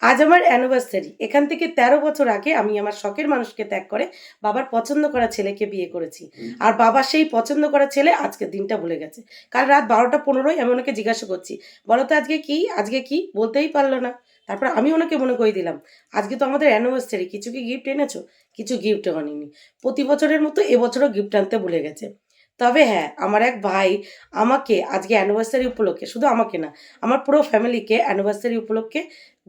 আজ আমার অ্যানিভার্সারি। এখান থেকে ১৩ বছর আগে আমি আমার শখের মানুষকে ত্যাগ করে বাবার পছন্দ করা ছেলেকে বিয়ে করেছি। আর বাবা সেই পছন্দ করা ছেলে আজকের দিনটা ভুলে গেছে। কাল রাত ১২টা ১৫ আমি ওনাকে জিজ্ঞাসা করছি, "বলো তো আজকে কি? আজকে কি?" বলতেই পারল না। তারপর আমি ওনাকে মনে করিয়ে দিলাম, "আজকে তো আমাদের অ্যানিভার্সারি। কিছু কি গিফট এনেছো?" কিছু গিফটও আনিনি। প্রতি বছরের মতো এবছরও গিফট আনতে ভুলে গেছে। তবে হ্যাঁ, আমার এক ভাই আমাকে আজকে অ্যানিভার্সারি উপলক্ষে, শুধু আমাকে না, আমার পুরো ফ্যামিলিকে অ্যানিভার্সারি উপলক্ষে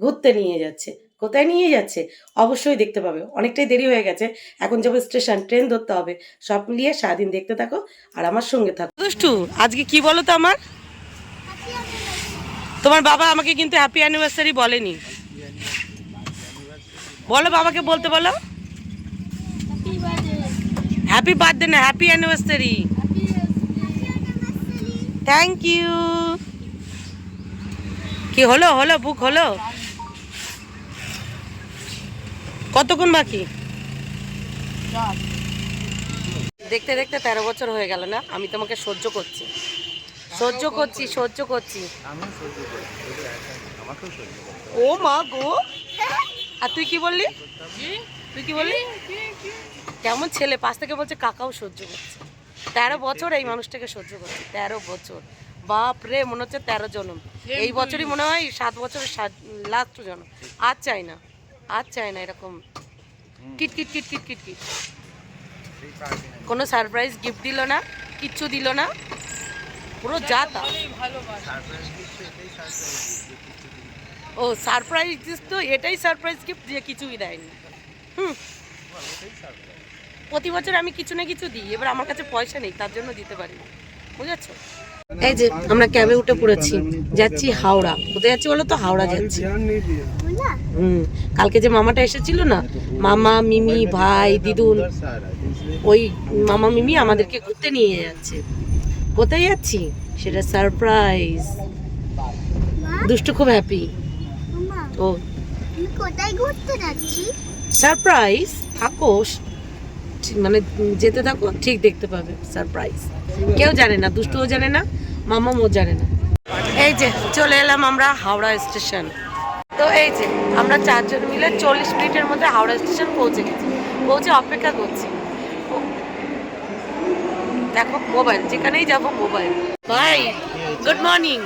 ঘুরতে নিয়ে যাচ্ছে। কোথায় নিয়ে যাচ্ছে? অবশ্যই দেখতে পাবে। অনেকটাই দেরি হয়ে গেছে। এখন যাবো স্টেশন, ট্রেন ধরতে হবে। সব মিলিয়ে সারাদিন দেখতে থাকো আর আমার সঙ্গে থাকো। দুষ্টু, আজকে কি বলো তো আমার? তোমার বাবা আমাকে কিন্তু হ্যাপি অ্যানিভার্সারি বলেনি। বলো, বাবাকে বলতে বলো। হ্যাপি বার্থডে না, হ্যাপি অ্যানিভার্সারি। Thank you. কি হলো হলো বুক হলো? কতক্ষণ বাকি? দেখতে দেখতে ১৩ বছর হয়ে গেল না? আমি তোমাকে সহ্য করছি, সহ্য করছি, সহ্য করছি। ও মা গো! আর তুই কি বললি? তুই কি বললি? কেমন ছেলে, পাশ থেকে বলছে কাকাও সহ্য করছে। ১৩ বছর এই মানুষটাকে সহ্য করছে। ১৩ বছর, বাপ রে! মনে হচ্ছে ১৩ জনম। এই বছরই মনে হয় ৭ বছরের লাস্ট জনম। আর চাই না, আর চাই না এরকম kit kit kit kit kit kit. কোনো সারপ্রাইজ গিফট দিল না, কিচ্ছু দিল না, পুরো যা তা। ও সারপ্রাইজ তো, এটাই সারপ্রাইজ গিফট, দিয়ে কিছুই দেয়নি। হুম, প্রতি বছর আমি কিছু না কিছু দিই, এবার আমার কাছে পয়সা নেই, তার জন্য দিতে পারি, বুঝেছো? এই যে আমরা ক্যাবে উঠে পড়েছি, যাচ্ছি হাওড়া। কোথায় যাচ্ছি বলো তো? হাওড়া যাচ্ছি। কালকে যে মামাটা এসেছিল না, মামা, মিমি, ভাই, দিদুন, ওই মামা মিমি আমাদেরকে ঘুরতে নিয়ে যাচ্ছে। কোথায় যাচ্ছি সেটা সারপ্রাইজ। দুষ্টু খুব হ্যাপি। ও কোথায় ঘুরতে যাচ্ছি? সারপ্রাইজ। থাকো, মানে যেতে থাকো, ঠিক দেখতে পাবে সারপ্রাইজ। কেউ জানে না, দুষ্টুও জানে না, মামাও জানে না। এই যে চলে এলাম আমরা হাওড়া স্টেশন। তো এই যে আমরা ৪ জন মিলে ৪০ মিনিটের মধ্যে হাওড়া স্টেশন পৌঁছে গেছি। পৌঁছে অপেক্ষা করছি। দেখো মোবাইল, যেখানেই যাবো মোবাইল। ভাই গুড মর্নিং।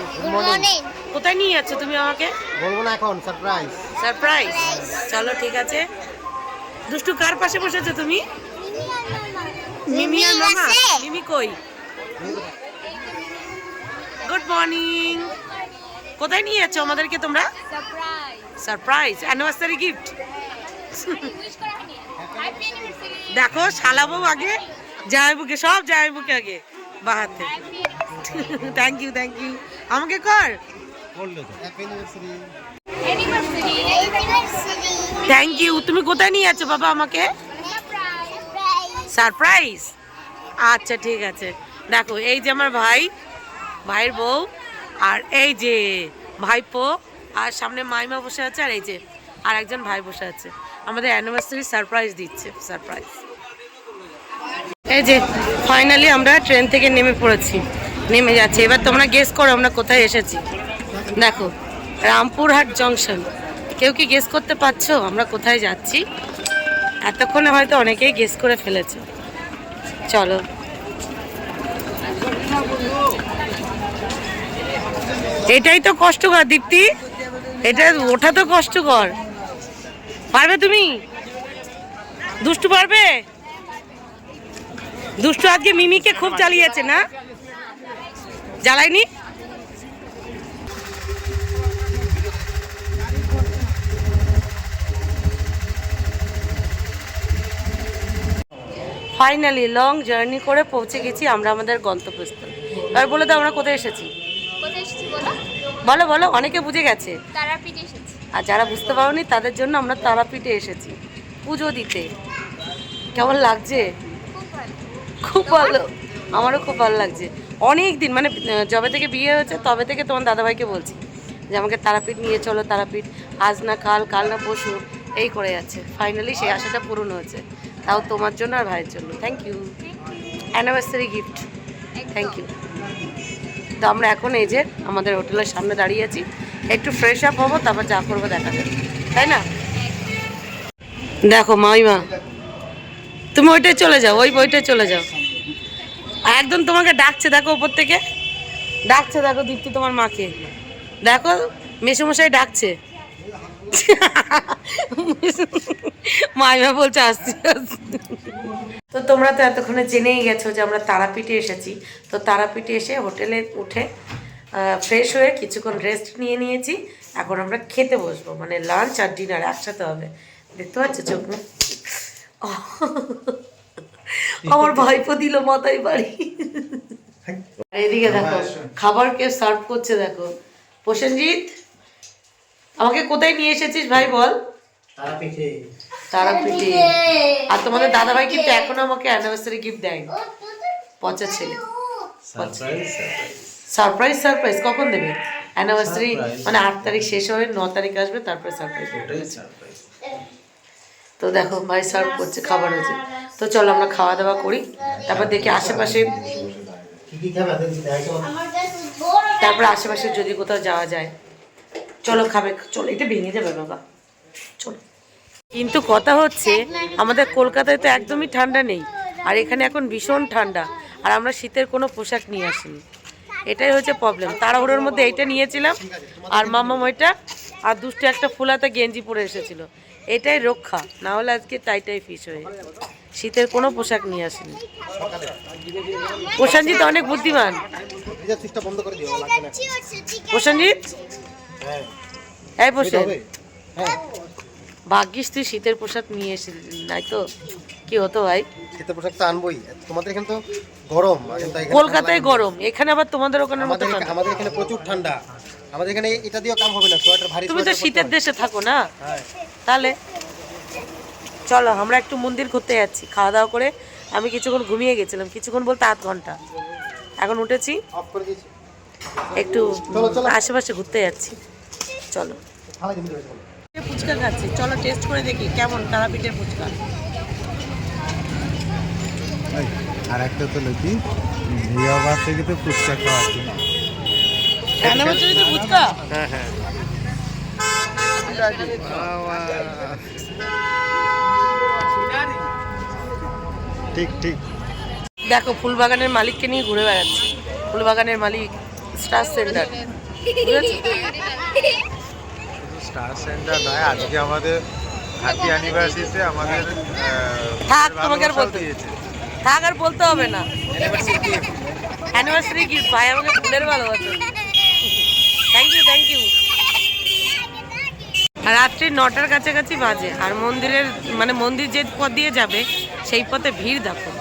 কোথায় নিয়ে যাচ্ছ তুমি আমাকে? বলবো না এখন, সারপ্রাইজ। সারপ্রাইজ, চলো ঠিক আছে। দুষ্টু কার পাশে বসেছো তুমি? মিমি আর মামা। মিমি কই? Good morning. কোথায় নিয়ে যাচ্ছ আমাদেরকে তোমরা? Surprise, anniversary gift. দেখো শালাবু আগে, জামাইবুকে, সব জামাইবুকে আগে বাহাতে। Thank you, thank you. আমাকে কর। Thank you. তুমি কোথায় নিয়ে যাচ্ছ বাবা আমাকে? সারপ্রাইজ। আচ্ছা ঠিক আছে। দেখো এই যে আমার ভাই, ভাইয়ের বউ, আর এই যে ভাইপো, আর সামনে মাইমা বসে আছে, আর এই যে আর একজন ভাই বসে আছে। আমাদের অ্যানিভার্সারি সারপ্রাইজ দিচ্ছে, সারপ্রাইজ। এই যে ফাইনালি আমরা ট্রেন থেকে নেমে পড়েছি, নেমে যাচ্ছি। এবার তোমরা গেস করো আমরা কোথায় এসেছি। দেখো রামপুরহাট জংশন। কেউ কি গেস করতে পারছো আমরা কোথায় যাচ্ছি? এতক্ষণে হয়তো অনেকেই গেস করে ফেলেছে। চলো, এটাই তো কষ্টকর দীপ্তি, এটা ওঠা তো কষ্টকর। পারবে তুমি? দুষ্টু পারবে? দুষ্টু আজকে মিমিকে খুব জ্বালিয়েছে না? জ্বালায়নি? ফাইনালি লং জার্নি করে পৌঁছে গেছি আমরা আমাদের গন্তব্যস্থল। এবার বলে দাও আমরা কোথায় এসেছি। বলো বলো, অনেকে বুঝে গেছে। তারাপীঠে এসেছি। আর যারা বুঝতে পারোনি তাদের জন্য আমরা তারাপীঠে এসেছি পুজো দিতে। কেমন লাগছে? খুব ভালো, আমারও খুব ভালো লাগছে। অনেক দিন, মানে যবে থেকে বিয়ে হয়েছে তবে থেকে তোমার দাদাভাইকে বলছি যে আমাকে তারাপীঠ নিয়ে চলো, তারাপীঠ। আজ না কাল, কাল না পরশু, এই করে যাচ্ছে। ফাইনালি সেই আশাটা পূরণ হয়েছে, তাও তোমার জন্য আর ভাইয়ের জন্য। Thank you, anniversary gift. Thank you. তো আমরা এখন এই যে আমাদের হোটেলের সামনে দাঁড়িয়ে আছি। একটু ফ্রেশ আপ হবো, তারপর যা করবো দেখা যাবে, তাই না? দেখো মাইমা, তুমি ওইটাই চলে যাও, ওই বইটাই চলে যাও। একদম তোমাকে ডাকছে, দেখো উপর থেকে ডাকছে, দেখো দীপ্তি তোমার মাকে, দেখো মেসোমশাই ডাকছে। মাইমা বলছে আসছি আসছি। তো তোমরা তো এতক্ষণে জেনেই গেছো যে আমরা তারাপীঠে এসেছি। তো তারাপীঠে এসে হোটেলে উঠে ফ্রেশ হয়ে কিছুক্ষণ রেস্ট নিয়ে নিয়েছি। এখন আমরা খেতে বসবো, মানে লাঞ্চ আর ডিনার একসাথে হবে। দেখতে পাচ্ছ চোখ মুখ? আমার ভাইপো দিল মাথায় বাড়ি। আর এদিকে দেখো খাবার কে সার্ভ করছে, দেখো প্রসেনজিৎ আমাকে কোথায় নিয়ে এসেছিস ভাই বল? তারাপীঠে। তারাপীঠে। আর তোমাদের দাদাভাই কিন্তু এখনো আমাকে অ্যানিভার্সারি গিফট দেয়নি, পচা ছেলে। সারপ্রাইজ সারপ্রাইজ কখন দেবে? অ্যানিভার্সারি মানে 8 তারিখ শেষ হবে, 9 তারিখ আসবে, তারপরে সারপ্রাইজ। তো দেখো ভাই সার্ভ করছে, খাবার হয়েছে। তো চলো আমরা খাওয়া দাওয়া করি, তারপর দেখি আশেপাশে, তারপর আশেপাশে যদি কোথাও যাওয়া যায়। চলো খাবে, চলো, এটা ভেঙে যাবে বাবা, চলো। কিন্তু কথা হচ্ছে আমাদের কলকাতায় তো একদমই ঠান্ডা নেই, আর এখানে এখন ভীষণ ঠান্ডা, আর আমরা শীতের কোনো পোশাক নিয়ে আসিনি। এটাই হচ্ছে প্রবলেম। তাড়াহুড়োর মধ্যে এইটা নিয়েছিলাম, আর মাম্মা ওইটা, আর দুষ্টু একটা ফুলাতে গেঞ্জি পরে এসেছিল। এটাই রক্ষা, না হলে আজকে টাইটাই ফিশ হয়ে। শীতের কোনো পোশাক নিয়ে আসিনি। প্রশান্তজিৎ অনেক বুদ্ধিমান। প্রশান্তজিৎ, এই প্রশান্ত, ভাগ্যিস তুই শীতের পোশাক নিয়ে এসেছিস, নাই তো কি হতো ভাই। শীতের পোশাক তো আনবই, তোমাদের এখানে তো গরম, কলকাতায় গরম, এখানে আবার তোমাদের ওখানে মতো ঠান্ডা। আমাদের এখানে প্রচুর ঠান্ডা, আমাদের এখানে এটা দিয়েও কাম হবে না, সোয়েটার ভারী। তুমি তো শীতের দেশে থাকো না, তাহলে চলো আমরা একটু মন্দির ঘুরতে যাচ্ছি। খাওয়া দাওয়া করে আমি কিছুক্ষণ ঘুমিয়ে গেছিলাম, কিছুক্ষণ বলতে 8 ঘন্টা। এখন উঠেছি, একটু আশেপাশে ঘুরতে যাচ্ছি। চলো ফুচকা খাচ্ছি, চলো টেস্ট করে দেখি কেমন তারাপীঠের ফুচকা। আর একটা তো লোকি বিয়ে থেকে তো ফুচকা খাওয়াচ্ছি। অ্যানিভার্সারিতে ফুচকা? হ্যাঁ হ্যাঁ। ঠিক ঠিক। দেখো ফুলবাগানের মালিককে নিয়ে ঘুরে বেড়াচ্ছি। ফুলবাগানের মালিক স্টার সেন্টার, স্টার সেন্টার নয়, আজকে আমাদের হ্যাপি অ্যানিভার্সারিতে আমাদের থাক, তোমাকে আর বলতে থাক, আর বলতে হবে না। অ্যানিভার্সারি গিফট ভাই আমাকে ফুলের ভালোবাসে। Thank you thank you. আর রাত্রি 9টার কাছাকাছি বাজে, আর মন্দিরের মানে মন্দির যে পথ দিয়ে যাবে সেই পথে ভিড় দেখো।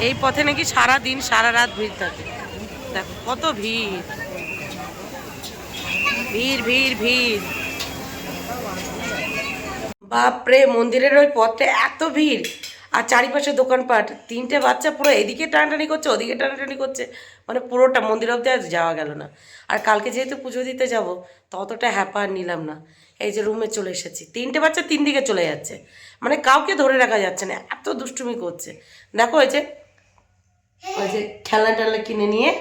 এই পথে নাকি সারা দিন সারা রাত ভিড় থাকে। দেখো কত ভিড়, ভিড় ভিড় ভিড়। বাপরে, মন্দিরের ওই পথে এত ভিড়, আর চারিপাশে দোকানপাট। 3টে বাচ্চা পুরো এদিকে টানাটানি করছে, ওদিকে টানাটানি করছে, মানে পুরোটা মন্দির অব্দি আর যাওয়া গেল না। আর কালকে যেহেতু পুজো দিতে যাব, ততটা হ্যাপা আর নিলাম না। এই যে রুমে চলে এসেছি, 3টে বাচ্চা 3 দিকে চলে যাচ্ছে, মানে কাউকে ধরে রাখা যাচ্ছে না, এত দুষ্টুমি করছে। দেখো ওই যে খেলনা টেলনা কিনে নিয়ে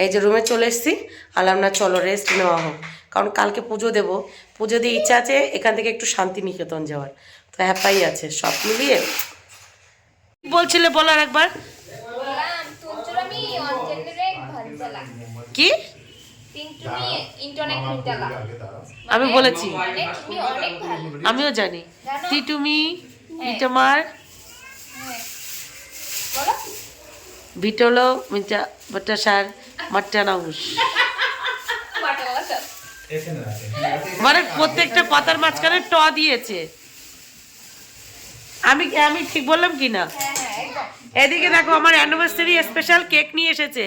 এই যে রুমে চলে এসেছি। আলাম না চলো রেস্ট নেওয়া হোক, কারণ কালকে পুজো দেবো। পুজো দিয়ে ইচ্ছা আছে এখান থেকে একটু শান্তিনিকেতন যাওয়ার, তো হ্যাপাই আছে সব মিলিয়ে। বলছিলে বলো আর একবার কি? আমি বলেছি, আমিও জানি টিটুমি মিটামার বিটলো মিটা বটাসার মাট্টানাউস, মানে প্রত্যেকটা পাতার মাঝখানে ট দিয়েছে। আমি আমি ঠিক বললাম কি না? এদিকে দেখো আমার অ্যানিভার্সারি স্পেশাল কেক নিয়ে এসেছে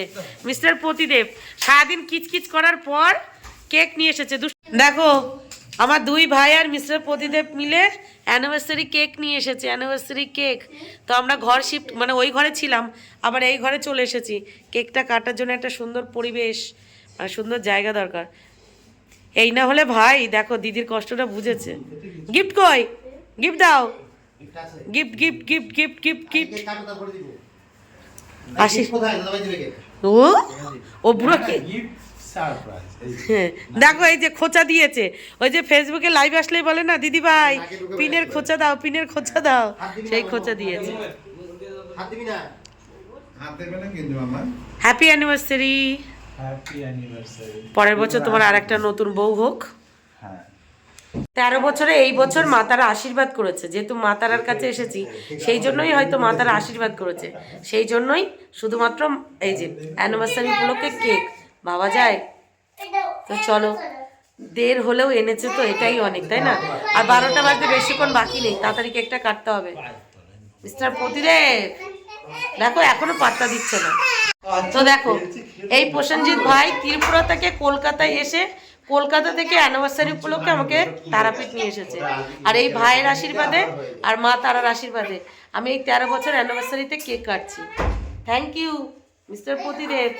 মিস্টার প্রতিদেব। সারাদিন কিচকিচ করার পর কেক নিয়ে এসেছে। দেখো আমার 2 ভাই আর মিস্টার প্রতিদেব মিলে অ্যানিভার্সারি কেক নিয়ে এসেছে, অ্যানিভার্সারি কেক। তো আমরা ঘর শিফট, মানে ওই ঘরে ছিলাম, আবার এই ঘরে চলে এসেছি। কেকটা কাটার জন্য একটা সুন্দর পরিবেশ, মানে সুন্দর জায়গা দরকার। এই না হলে ভাই দেখো দিদির কষ্টটা বুঝেছে। গিফট কই? গিফট দাও, gift gift gift gift gift gift. আসি ও ও বুড়ো কে হ্যাঁ, দেখো এই যে খোঁচা দিয়েছে, ওই যে ফেসবুকে লাইভ আসলেই বলে না দিদি ভাই পিনের খোঁচা দাও, পিনের খোঁচা দাও, সেই খোঁচা দিয়েছে। হাত দিবি না। হাত দেবে না কিন্তু আমার। Happy anniversary. Happy anniversary. পরের বছর তোমার আর একটা নতুন বউ হোক। হ্যাঁ 13 বছরে এই বছর মা তারা আশীর্বাদ করেছে, যেহেতু মা তারার কাছে এসেছি সেই জন্যই হয়তো মা তারা আশীর্বাদ করেছে, সেই জন্যই শুধুমাত্র এই যে অ্যানিভার্সারি উপলক্ষে কেক ভাবা যায়। তো চলো, দেড় হলেও এনেছে তো এটাই অনেক, তাই না? আর 12টা বাজতে বেশিক্ষণ বাকি নেই, তাড়াতাড়ি কেকটা কাটতে হবে। মিস্টার প্রতিদেব দেখো এখনো পাত্তা দিচ্ছে না। তো দেখো এই প্রসেনজিৎ ভাই ত্রিপুরা থেকে কলকাতায় এসে কলকাতা থেকে অ্যানিভার্সারি উপলক্ষে আমাকে তারাপীঠ নিয়ে এসেছে। আর এই ভাইয়ের আশীর্বাদে আর মা তারার আশীর্বাদে আমি এই 13 বছর অ্যানিভার্সারিতে কেক কাটছি। Thank you mister Pratidev.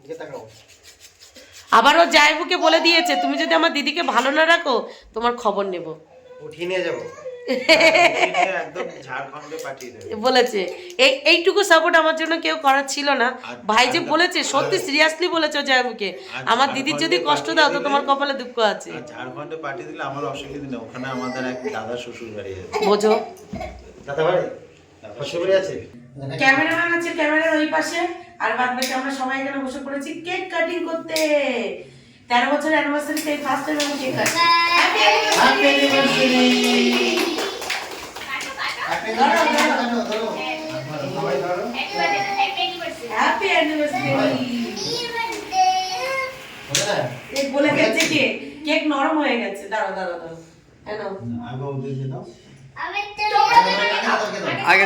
দিকে তাকাও। আবারও জায়বুকে বলে দিয়েছে তুমি যদি আমার দিদিকে ভালো না রাখো তোমার খবর নেব উঠিয়ে নিয়ে যাবো। একদম ঝাড়খণ্ডে পাঠিয়ে দেবে। বলেছে। এইটুকু সাপোর্ট আমার জন্য কেউ করার ছিল না। ভাই যে বলেছে সত্যি সিরিয়াসলি বলেছে জায়বুকে, আমার দিদির যদি কষ্ট দাও তো তোমার কপালে দুঃখ আছে। আর ঝাড়খণ্ডে পাঠিয়ে দিলে আমার অসুবিধা নেই, ওখানে আমাদের এক দাদা শ্বশুর বাড়ি আছে। বোঝো দাদা ভাই শ্বশুরবাড়ি আছে। ক্যামেরাম্যান আছে ক্যামেরার ওই পাশে, আর বাদ বাকি আমরা সবাই এখানে বসে পড়েছি কেক কাটিং করতে। 13 বছর অ্যানিভার্সারিতে এই ফার্স্ট টাইম আমি কেক কাটছি। Happy anniversary. Happy anniversary. Cake বলে গেছে কে? কেক নরম হয়ে গেছে। দাঁড়াও দাঁড়াও দাঁড়াও। হ্যাঁ নাও। আগে ওদের দিয়ে দাও। আগে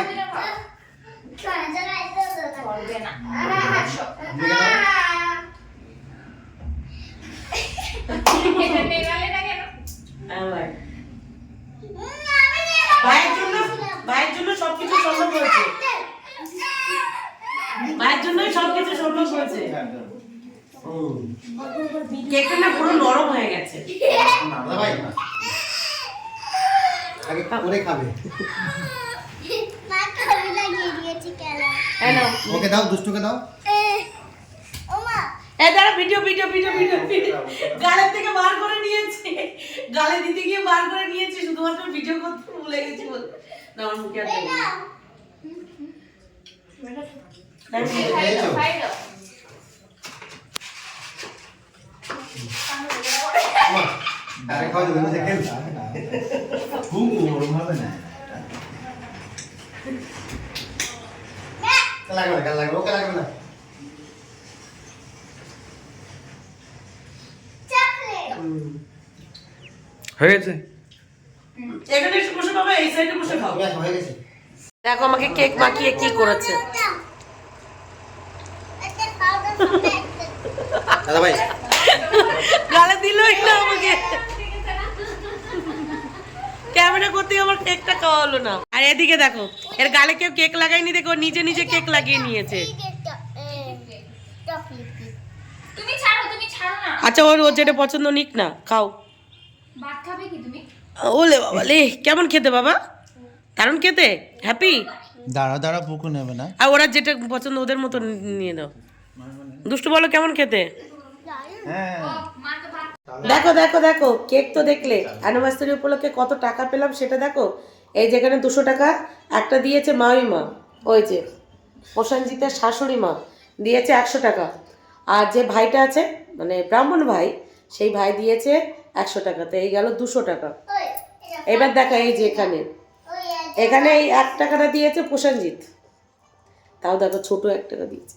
ভাইয়ের জন্য সবকিছু সম্ভব হয়েছে, ভাইয়ের জন্যই সবকিছু সম্ভব হয়েছে। কেকটা না পুরো নরম হয়ে গেছে। দাদা ভাই আগে করে খাবে। মা খাবি লাগিয়ে দিয়েছি কেন? হ্যাঁ নাও। ওকে দাও, দুষ্টুকে দাও। ও মা এই দাঁড়া, video video video video video গালের থেকে বার করে নিয়েছে, গালে দিতে গিয়ে বার করে নিয়েছে, শুধুমাত্র ভিডিও করতে ভুলে গেছি বলে। না আমার মুখে আর দেবো না। খেয়েছো? মা, আরে খাওয়া যাবে না, খেয়ে নাও। খুব ওরম হবে না। লাগবে না, লাগবে ওকে লাগবে না। চকলেট হয়ে গেছে। এখানে এসে বসে বাবা, এই সাইডে বসে খাও। ব্যাস হয়ে গেছে। দেখো আমাকে কেক মাখিয়ে কি করেছে। এটা পাউডার সঙ্গে দাদা ভাই গালে দিলই না আমাকে, ক্যামেরা করতে আমার কেকটা খাওয়া হলো না। আর এদিকে দেখো এর গালে কেউ কেক লাগায়নি, দেখো নিজে নিজে কেক লাগিয়ে নিয়েছে। তুমি ছাড়ো না। আচ্ছা ওর ওর যেটা পছন্দ নিক না, খাও। ভাত খাবে কি তুমি? ওলে বাবা লে, কেমন খেতে বাবা? দারুণ খেতে, হ্যাপি। দাঁড়া দাঁড়া পুকু নেবে না। আর ওরা যেটা পছন্দ ওদের মতো নিয়ে দাও। দুষ্টু বলো কেমন খেতে? হ্যাঁ মা তো ভাত দেখো দেখো দেখো কেক তো দেখলে, অ্যানিভার্সারি উপলক্ষে কত টাকা পেলাম সেটা দেখো। এই যেখানে 200 টাকা একটা দিয়েছে মামিমা, ওই যে প্রসেনজিতের শাশুড়ি মা দিয়েছে 100 টাকা, আর যে ভাইটা আছে মানে ব্রাহ্মণ ভাই সেই ভাই দিয়েছে 100 টাকা, তো এই গেল 200 টাকা। এবার দেখা এই যে এখানে এখানে এই 1 টাকাটা দিয়েছে প্রসেনজিৎ, তাও দেখো ছোট 1 টাকা দিয়েছে,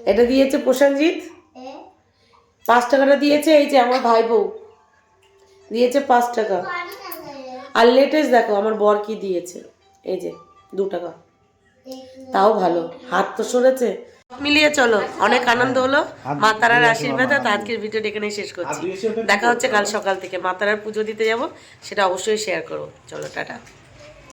এটা দিয়েছে প্রসেনজিৎ। 5 টাকাটা দিয়েছে এই যে আমার ভাই বউ দিয়েছে 5 টাকা। আর লেটেস্ট দেখো আমার বর কি দিয়েছে, এই যে 2 টাকা, তাও ভালো, হাত তো সরেছে। মিলিয়ে চলো, অনেক আনন্দ হলো মা তারার আশীর্বাদে। তো আজকের ভিডিওটা এখানেই শেষ করছি, দেখা হচ্ছে কাল সকাল থেকে। মা তারার পুজো দিতে যাব, সেটা অবশ্যই শেয়ার করবো। চলো টাটা।